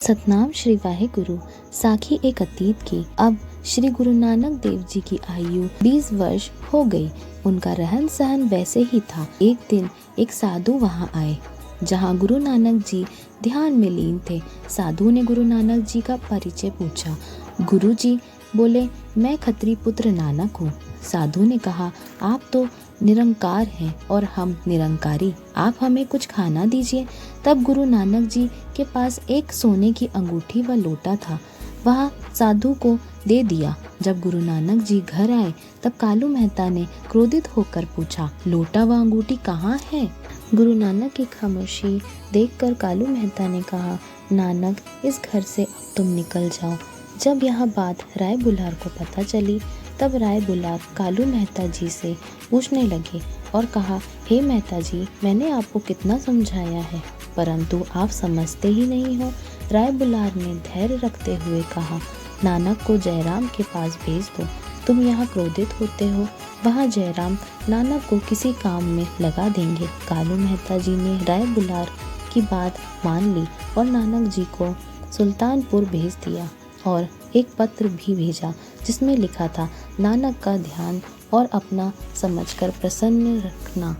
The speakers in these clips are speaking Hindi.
सतनाम श्री वाहेगुरु। साखी एक अतीत की। अब श्री गुरु नानक देव जी की आयु 20 वर्ष हो गई। उनका रहन सहन वैसे ही था। एक दिन एक साधु वहाँ आए जहाँ गुरु नानक जी ध्यान में लीन थे। साधु ने गुरु नानक जी का परिचय पूछा। गुरु जी बोले, मैं खत्री पुत्र नानक हूँ। साधु ने कहा, आप तो निरंकार हैं और हम निरंकारी, आप हमें कुछ खाना दीजिए। तब गुरु नानक जी के पास एक सोने की अंगूठी व लोटा था, वह साधु को दे दिया। जब गुरु नानक जी घर आए तब कालू मेहता ने क्रोधित होकर पूछा, लोटा व अंगूठी कहाँ है? गुरु नानक की खामोशी देखकर कालू मेहता ने कहा, नानक, इस घर से अब तुम निकल जाओ। जब यह बात राय बुलार को पता चली तब राय बुलार कालू मेहता जी से पूछने लगे और कहा, हे मेहता जी, मैंने आपको कितना समझाया है परंतु आप समझते ही नहीं हो। राय बुलार ने धैर्य रखते हुए कहा, नानक को जयराम के पास भेज दो। तुम यहाँ क्रोधित होते हो, वहाँ जयराम नानक को किसी काम में लगा देंगे। कालू मेहता जी ने राय बुलार की बात मान ली और नानक जी को सुल्तानपुर भेज दिया और एक पत्र भी भेजा जिसमें लिखा था, नानक का ध्यान और अपना समझकर प्रसन्न रखना।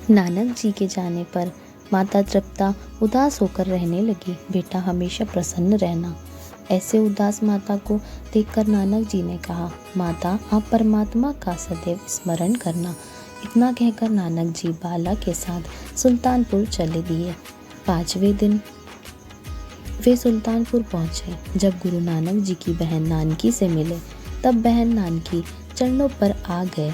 नानक जी के जाने पर माता तृप्ता उदास होकर रहने लगी। बेटा हमेशा प्रसन्न रहना। ऐसे उदास माता को देखकर नानक जी ने कहा, माता, आप परमात्मा का सदैव स्मरण करना। इतना कहकर नानक जी बाला के साथ सुल्तानपुर चले दिए। 5वें दिन वे सुल्तानपुर पहुंचे। जब गुरु नानक जी की बहन नानकी से मिले तब बहन नानकी चरणों पर आ गए।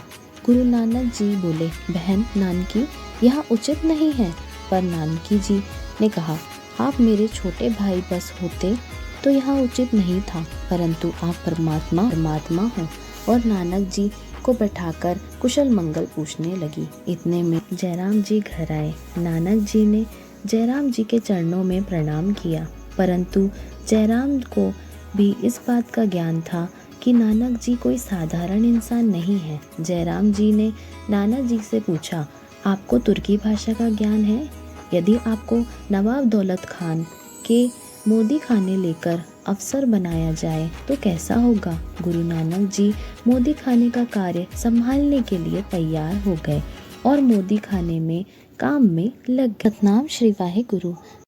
गुरु नानक जी बोले, बहन नानकी, यहाँ उचित नहीं है। पर नानकी जी ने कहा, आप मेरे छोटे भाई बस होते तो यहाँ उचित नहीं था, परंतु आप परमात्मा हो। और नानक जी को बैठाकर कुशल मंगल पूछने लगी। इतने में जयराम जी घर आए। नानक जी ने जयराम जी के चरणों में प्रणाम किया, परंतु जयराम को भी इस बात का ज्ञान था कि नानक जी कोई साधारण इंसान नहीं है। जयराम जी ने नानक जी से पूछा, आपको तुर्की भाषा का ज्ञान है? यदि आपको नवाब दौलत खान के मोदी खाने लेकर अफसर बनाया जाए तो कैसा होगा? गुरु नानक जी मोदी खाने का कार्य संभालने के लिए तैयार हो गए और मोदी खाने में काम में लग गए। सतनाम श्री वाहेगुरु।